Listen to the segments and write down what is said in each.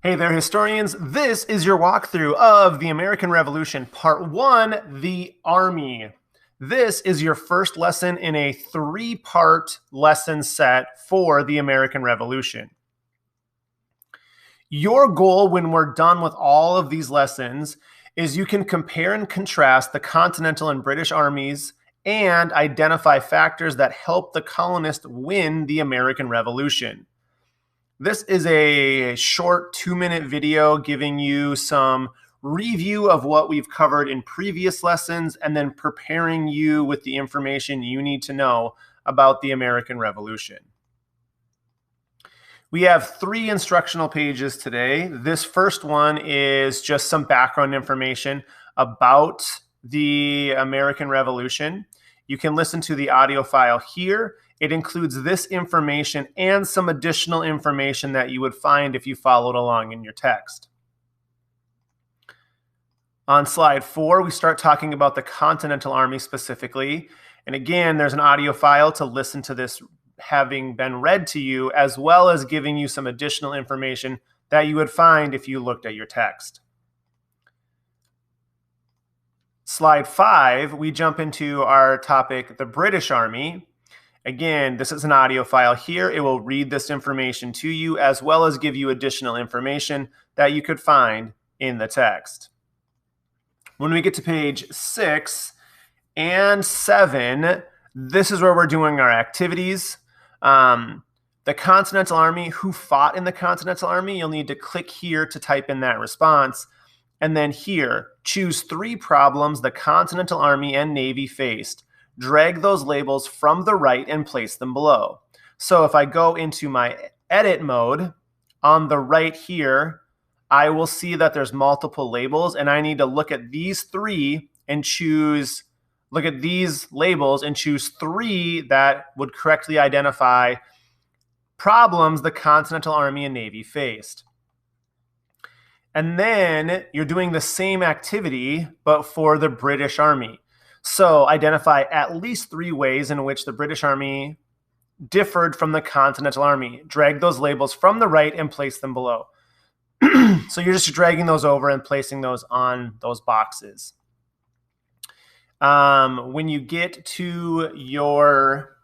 Hey there, historians. This is your walkthrough of the American Revolution, Part 1, The Army. This is your first lesson in a 3-part lesson set for the American Revolution. Your goal when we're done with all of these lessons is you can compare and contrast the Continental and British armies and identify factors that help the colonists win the American Revolution. This is a short 2-minute video giving you some review of what we've covered in previous lessons and then preparing you with the information you need to know about the American Revolution. We have 3 instructional pages today. This first one is just some background information about the American Revolution. You can listen to the audio file here. It includes this information and some additional information that you would find if you followed along in your text. On slide 4, we start talking about the Continental Army specifically. And again, there's an audio file to listen to this having been read to you, as well as giving you some additional information that you would find if you looked at your text. Slide 5, we jump into our topic, the British Army. Again, this is an audio file here. It will read this information to you as well as give you additional information that you could find in the text. When we get to page 6 and 7, this is where we're doing our activities. The Continental Army, who fought in the Continental Army, you'll need to click here to type in that response. And then here, choose 3 problems the Continental Army and Navy faced. Drag those labels from the right and place them below. So if I go into my edit mode, on the right here, I will see that there's multiple labels, and I need to look at these 3 and look at these labels and choose 3 that would correctly identify problems the Continental Army and Navy faced. And then you're doing the same activity, but for the British Army. So identify at least 3 ways in which the British Army differed from the Continental Army. Drag those labels from the right and place them below. So you're just dragging those over and placing those on those boxes. When you get to your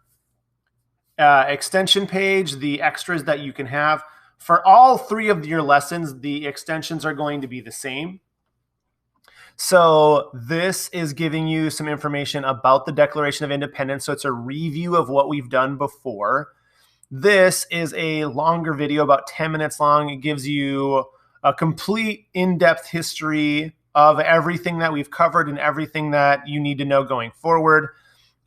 extension page, the extras that you can have, for all 3 of your lessons, the extensions are going to be the same. So this is giving you some information about the Declaration of Independence. So it's a review of what we've done before. This is a longer video, about 10 minutes long. It gives you a complete in-depth history of everything that we've covered and everything that you need to know going forward.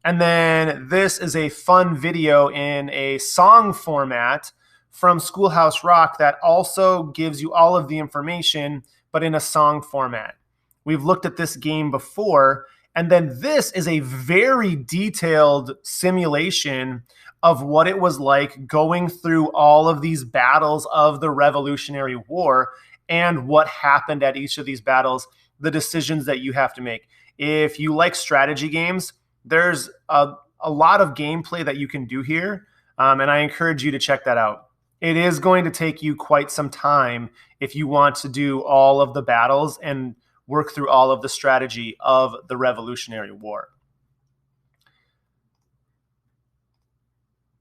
And then this is a fun video in a song format from Schoolhouse Rock that also gives you all of the information, but in a song format. We've looked at this game before, and then this is a very detailed simulation of what it was like going through all of these battles of the Revolutionary War and what happened at each of these battles, the decisions that you have to make. If you like strategy games, there's a lot of gameplay that you can do here, and I encourage you to check that out. It is going to take you quite some time if you want to do all of the battles and work through all of the strategy of the Revolutionary War.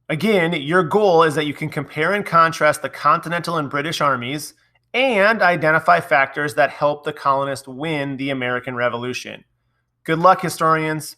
Again, your goal is that you can compare and contrast the Continental and British armies and identify factors that help the colonists win the American Revolution. Good luck, historians.